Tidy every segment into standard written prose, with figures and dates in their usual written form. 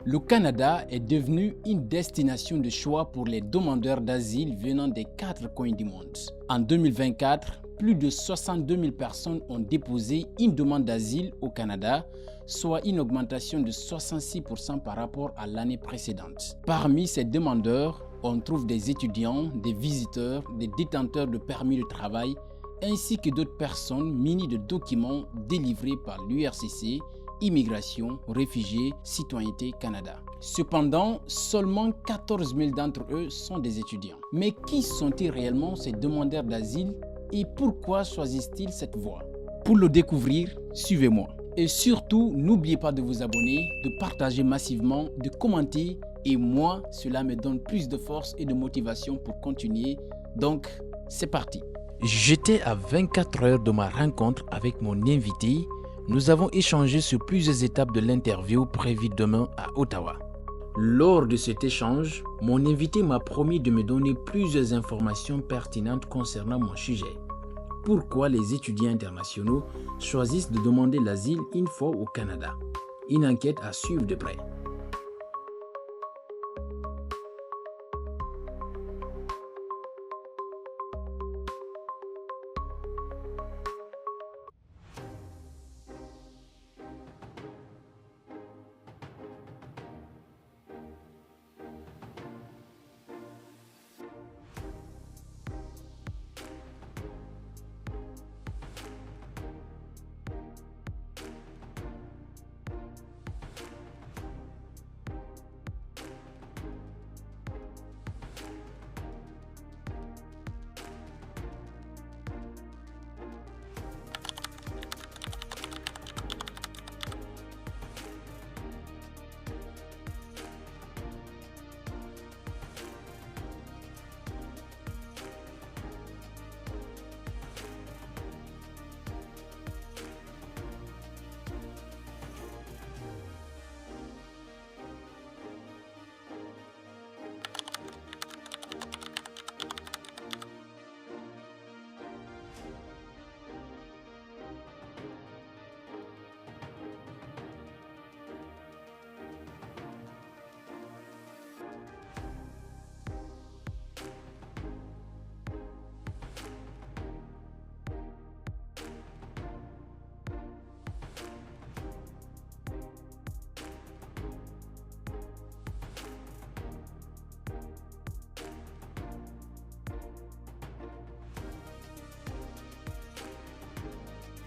Le Canada est devenu une destination de choix pour les demandeurs d'asile venant des 4 coins du monde. En 2024, plus de 62 000 personnes ont déposé une demande d'asile au Canada, soit une augmentation de 66% par rapport à l'année précédente. Parmi ces demandeurs, on trouve des étudiants, des visiteurs, des détenteurs de permis de travail, ainsi que d'autres personnes munies de documents délivrés par l'URCC, Immigration, Réfugiés, Citoyenneté Canada. Cependant, seulement 14 000 d'entre eux sont des étudiants. Mais qui sont-ils réellement ces demandeurs d'asile et pourquoi choisissent-ils cette voie? Pour le découvrir, suivez-moi. Et surtout, n'oubliez pas de vous abonner, de partager massivement, de commenter et moi, cela me donne plus de force et de motivation pour continuer. Donc, c'est parti. J'étais à 24 heures de ma rencontre avec mon invité. Nous avons échangé sur plusieurs étapes de l'interview prévue demain à Ottawa. Lors de cet échange, mon invité m'a promis de me donner plusieurs informations pertinentes concernant mon sujet. Pourquoi les étudiants internationaux choisissent de demander l'asile une fois au Canada? Une enquête à suivre de près.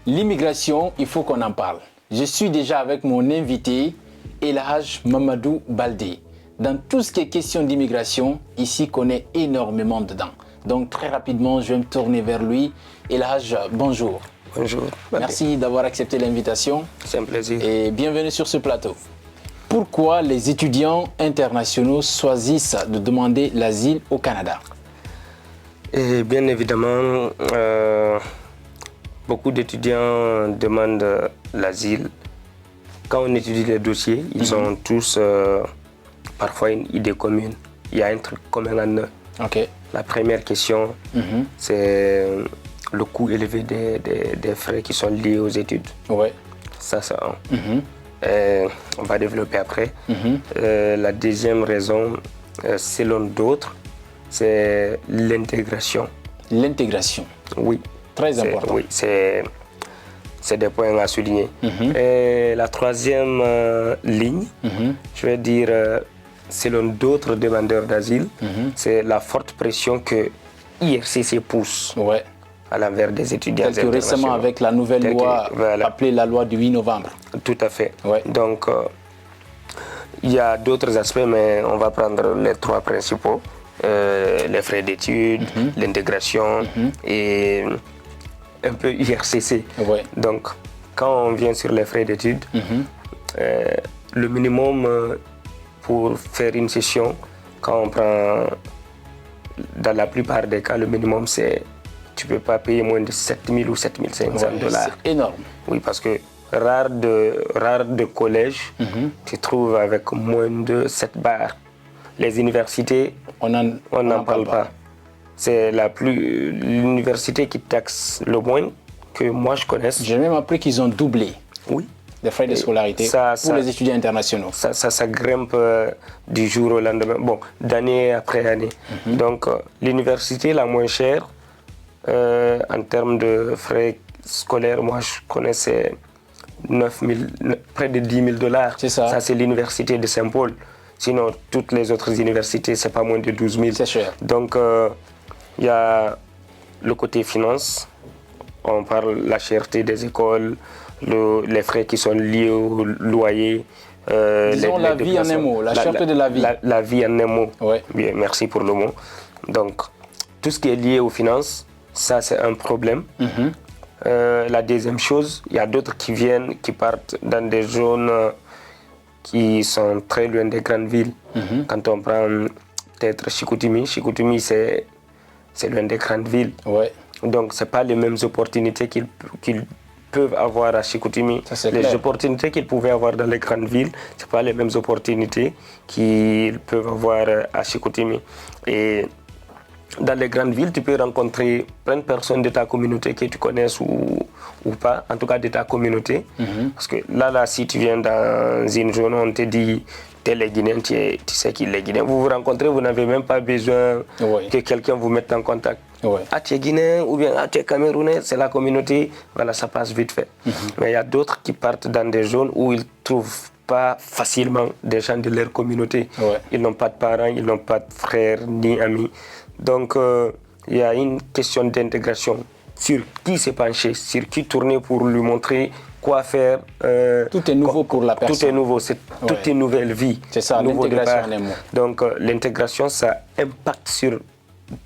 L'immigration, il faut qu'on en parle. Je suis déjà avec mon invité, El Hadj Mamadou Baldé. Dans tout ce qui est question d'immigration, ici, il connaît énormément dedans. Donc, très rapidement, je vais me tourner vers lui. El Hadj, bonjour. Bonjour. Merci d'avoir accepté l'invitation. C'est un plaisir. Et bienvenue sur ce plateau. Pourquoi les étudiants internationaux choisissent de demander l'asile au Canada? Et bien évidemment, beaucoup d'étudiants demandent l'asile. Quand on étudie les dossiers, ils ont tous parfois une idée commune. Il y a un truc commun en eux. Okay. La première question, c'est le coût élevé des frais qui sont liés aux études. Ouais. Ça, c'est un. On va développer après. La deuxième raison, selon d'autres, c'est l'intégration. L'intégration. Oui. Très important. Oui, c'est des points à souligner. Et la troisième ligne, je vais dire, selon d'autres demandeurs d'asile, c'est la forte pression que IRCC pousse à l'envers des étudiants internationaux. Récemment avec la nouvelle loi appelée la loi du 8 novembre. Tout à fait. Donc, il y a d'autres aspects, mais on va prendre les trois principaux. Les frais d'études, l'intégration et un peu IRCC. Donc, quand on vient sur les frais d'études, le minimum pour faire une session, quand on prend, dans la plupart des cas, le minimum c'est, tu ne peux pas payer moins de 7 000 ou 7 500 $. C'est énorme. Oui, parce que rare de collèges, tu trouves avec moins de 7 bars. Les universités, on n'en parle pas. C'est l'université qui taxe le moins que moi je connaisse. J'ai même appris qu'ils ont doublé. Oui. des frais de scolarité pour les étudiants internationaux. Ça grimpe du jour au lendemain, bon, d'année après année. Donc l'université la moins chère en termes de frais scolaires, moi je connaissais 9 000, près de 10 000 $. C'est ça. Ça c'est l'université de Saint-Paul. Sinon toutes les autres universités c'est pas moins de 12 000. C'est cher. Donc il y a le côté finance, on parle de la cherté des écoles, les frais qui sont liés au loyer. Disons la vie en un mot, la cherté de la vie. La vie en un mot. Ouais. Bien, merci pour le mot. Donc, tout ce qui est lié aux finances, ça c'est un problème. La deuxième chose, il y a d'autres qui viennent, qui partent dans des zones qui sont très loin des grandes villes. Quand on prend peut-être Chicoutimi, c'est loin des grandes villes. Ouais. Donc, ce n'est pas les mêmes opportunités qu'ils peuvent avoir à Chicoutimi. Les opportunités qu'ils pouvaient avoir dans les grandes villes, ce n'est pas les mêmes opportunités qu'ils peuvent avoir à Chicoutimi. Et dans les grandes villes, tu peux rencontrer plein de personnes de ta communauté que tu connaisses ou pas, en tout cas de ta communauté. Parce que là, si tu viens dans une zone, on te dit t'es les Guinéens, tu sais qui est les Guinéens. Vous vous rencontrez, vous n'avez même pas besoin que quelqu'un vous mette en contact. Ah, tu es Guinéen ou bien tu es Camerounais, c'est la communauté, voilà, ça passe vite fait. Mais il y a d'autres qui partent dans des zones où ils ne trouvent pas facilement des gens de leur communauté. Ils n'ont pas de parents, ils n'ont pas de frères ni amis. Donc, il y a une question d'intégration. Sur qui s'est penché, sur qui tourner pour lui montrer quoi faire. Tout est nouveau pour la personne. Tout est nouveau, tout est nouvelle vie. C'est ça, l'intégration en un mot. Donc, l'intégration, ça impacte sur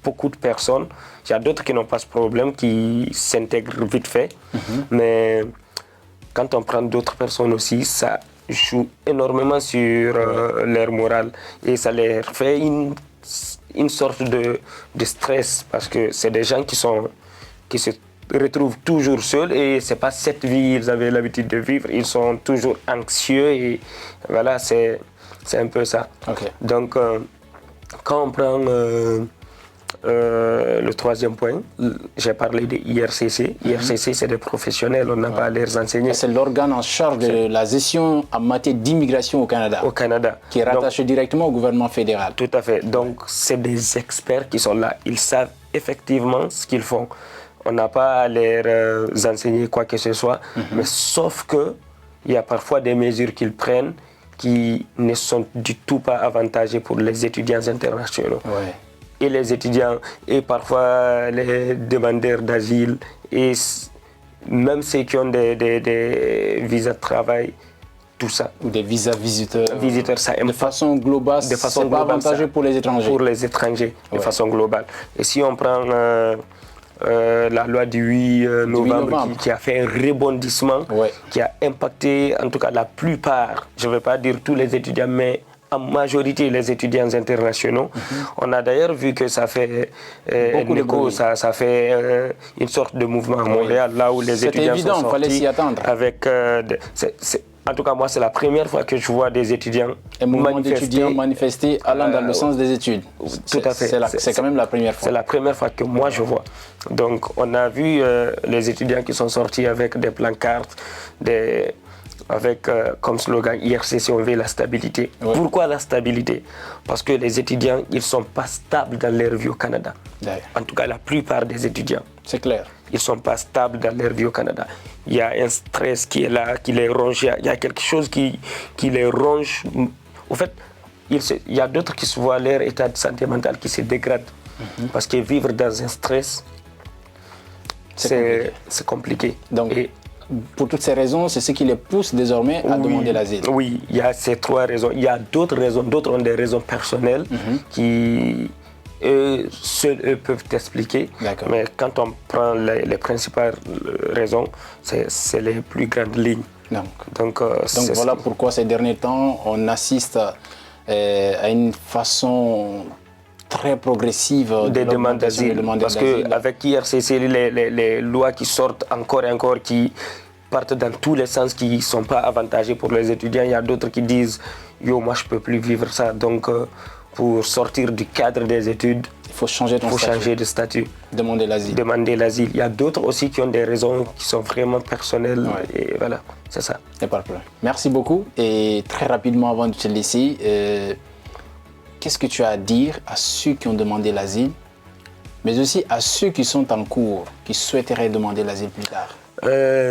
beaucoup de personnes. Il y a d'autres qui n'ont pas ce problème, qui s'intègrent vite fait. Mais quand on prend d'autres personnes aussi, ça joue énormément sur leur morale. Et ça leur fait une sorte de stress, parce que c'est des gens qui se retrouvent toujours seuls et c'est pas cette vie qu'ils avaient l'habitude de vivre. Ils sont toujours anxieux et voilà, c'est un peu ça. Donc, quand on prend le troisième point, j'ai parlé de IRCC. IRCC, c'est des professionnels, on n'a pas à les enseigner. C'est l'organe en charge de la gestion en matière d'immigration au Canada. Au Canada. Qui est rattaché directement au gouvernement fédéral. Tout à fait. Donc, c'est des experts qui sont là. Ils savent effectivement ce qu'ils font. On n'a pas à leur enseigner quoi que ce soit, mais sauf qu'il y a parfois des mesures qu'ils prennent qui ne sont du tout pas avantagées pour les étudiants internationaux. Et les étudiants, et parfois les demandeurs d'asile, et même ceux qui ont des visas de travail, tout ça. Ou des visas visiteurs. Ça de façon globale, c'est pas avantageux pour les étrangers. Pour les étrangers, de façon globale. Et si on prend la loi du 8 novembre qui a fait un rebondissement, qui a impacté en tout cas la plupart, je ne vais pas dire tous les étudiants, mais en majorité les étudiants internationaux. On a d'ailleurs vu que ça fait ça fait une sorte de mouvement à Montréal, là où les étudiants évident, sont sortis. Fallait s'y attendre. Avec, en tout cas, moi, c'est la première fois que je vois des étudiants manifester allant dans le sens des études. Tout à fait. C'est quand même la première fois. C'est la première fois que moi je vois. Donc, on a vu les étudiants qui sont sortis avec des pancartes, avec comme slogan IRCC, on veut la stabilité. Pourquoi la stabilité? Parce que les étudiants, ils ne sont pas stables dans leur vie au Canada. En tout cas, la plupart des étudiants. C'est clair. Ils ne sont pas stables dans leur vie au Canada. Il y a un stress qui est là, qui les ronge. Il y a quelque chose qui les ronge. En fait, il y a d'autres qui se voient leur état de santé mentale qui se dégrade. Parce que vivre dans un stress, c'est compliqué. Donc, pour toutes ces raisons, c'est ce qui les pousse désormais à demander l'asile. Oui, il y a ces trois raisons. Il y a d'autres raisons. D'autres ont des raisons personnelles qui... seuls peuvent t'expliquer, mais quand on prend les principales raisons, c'est les plus grandes lignes. Donc voilà pourquoi ces derniers temps, on assiste à une façon très progressive des demandes d'asile. Parce qu'avec IRCC, les lois qui sortent encore et encore, qui partent dans tous les sens, qui ne sont pas avantagés pour les étudiants, il y a d'autres qui disent « Yo, moi je ne peux plus vivre ça ». Donc pour sortir du cadre des études, il faut changer de statut. Demander l'asile. Demander l'asile. Il y a d'autres aussi qui ont des raisons qui sont vraiment personnelles. Ouais. Et voilà, c'est ça. Il n'y a pas de problème. Merci beaucoup. Et très rapidement, avant de te laisser, qu'est-ce que tu as à dire à ceux qui ont demandé l'asile, mais aussi à ceux qui sont en cours, qui souhaiteraient demander l'asile plus tard?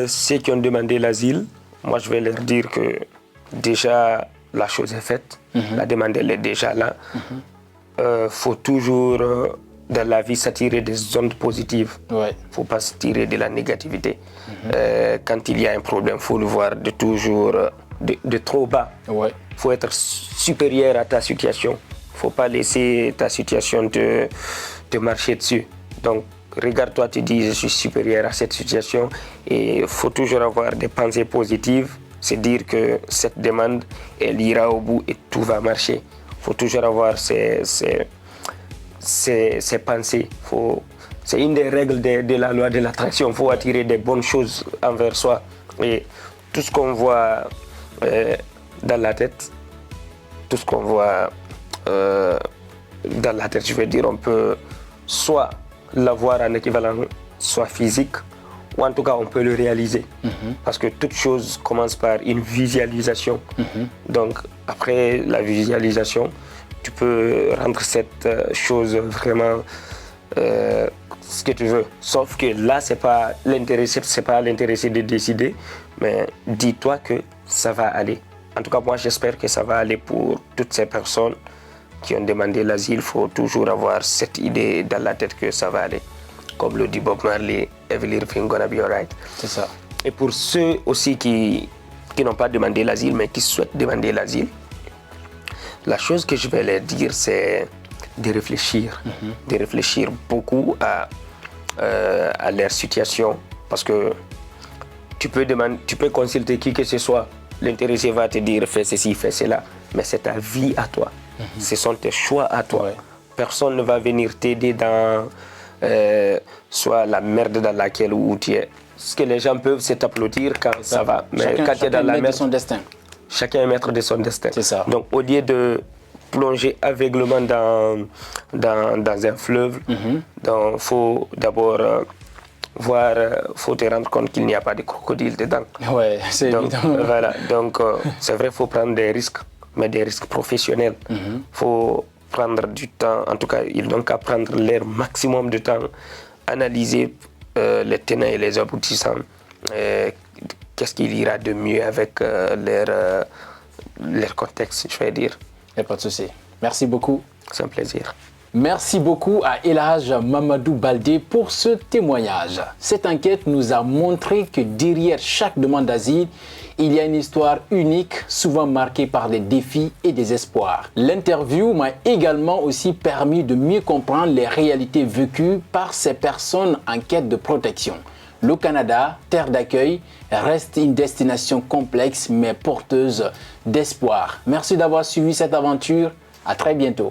Ceux qui ont demandé l'asile, moi je vais leur dire que déjà la chose est faite, la demande elle est déjà là. Faut toujours dans la vie s'attirer des ondes positives. Ouais. Faut pas se tirer de la négativité. Quand il y a un problème, faut le voir de toujours de trop bas. Ouais. Faut être supérieur à ta situation. Faut pas laisser ta situation te marcher dessus. Donc regarde-toi, tu dis je suis supérieur à cette situation, et il faut toujours avoir des pensées positives, c'est dire que cette demande elle ira au bout et tout va marcher. Il faut toujours avoir ces pensées. C'est une des règles de la loi de l'attraction. Il faut attirer des bonnes choses envers soi. Et tout ce qu'on voit dans la tête, dans la tête, je veux dire, on peut soit l'avoir en équivalent, soit physique, ou en tout cas on peut le réaliser. Parce que toute chose commence par une visualisation. Donc après la visualisation, tu peux rendre cette chose vraiment ce que tu veux. Sauf que là, c'est pas à l'intéressé de décider, mais dis-toi que ça va aller. En tout cas, moi j'espère que ça va aller pour toutes ces personnes qui ont demandé l'asile. Il faut toujours avoir cette idée dans la tête que ça va aller. Comme le dit Bob Marley, everything gonna be alright. C'est ça. Et pour ceux aussi qui n'ont pas demandé l'asile, mais qui souhaitent demander l'asile, la chose que je vais leur dire, c'est de réfléchir. De réfléchir beaucoup à leur situation. Parce que tu peux consulter qui que ce soit. L'intéressé va te dire fais ceci, fais cela. Mais c'est ta vie à toi. Ce sont tes choix à toi. Ouais. Personne ne va venir t'aider dans soit la merde dans laquelle où tu es. Ce que les gens peuvent, c'est t'applaudir quand ça va. Mais quand tu es dans la merde, son destin. Chacun est maître de son destin. C'est ça. Donc au lieu de plonger aveuglément dans un fleuve, donc faut d'abord faut te rendre compte qu'il n'y a pas de crocodile dedans. Ouais, c'est évident. Voilà. Donc c'est vrai, faut prendre des risques, mais des risques professionnels. Faut prendre du temps, en tout cas, ils n'ont qu'à prendre leur maximum de temps, analyser les tenants et les aboutissants, qu'est-ce qu'il ira de mieux avec leur contexte, je vais dire. Il n'y a pas de souci. Merci beaucoup. C'est un plaisir. Merci beaucoup à El Hadj Mamadou Baldé pour ce témoignage. Cette enquête nous a montré que derrière chaque demande d'asile, il y a une histoire unique, souvent marquée par des défis et des espoirs. L'interview m'a également aussi permis de mieux comprendre les réalités vécues par ces personnes en quête de protection. Le Canada, terre d'accueil, reste une destination complexe mais porteuse d'espoir. Merci d'avoir suivi cette aventure. À très bientôt.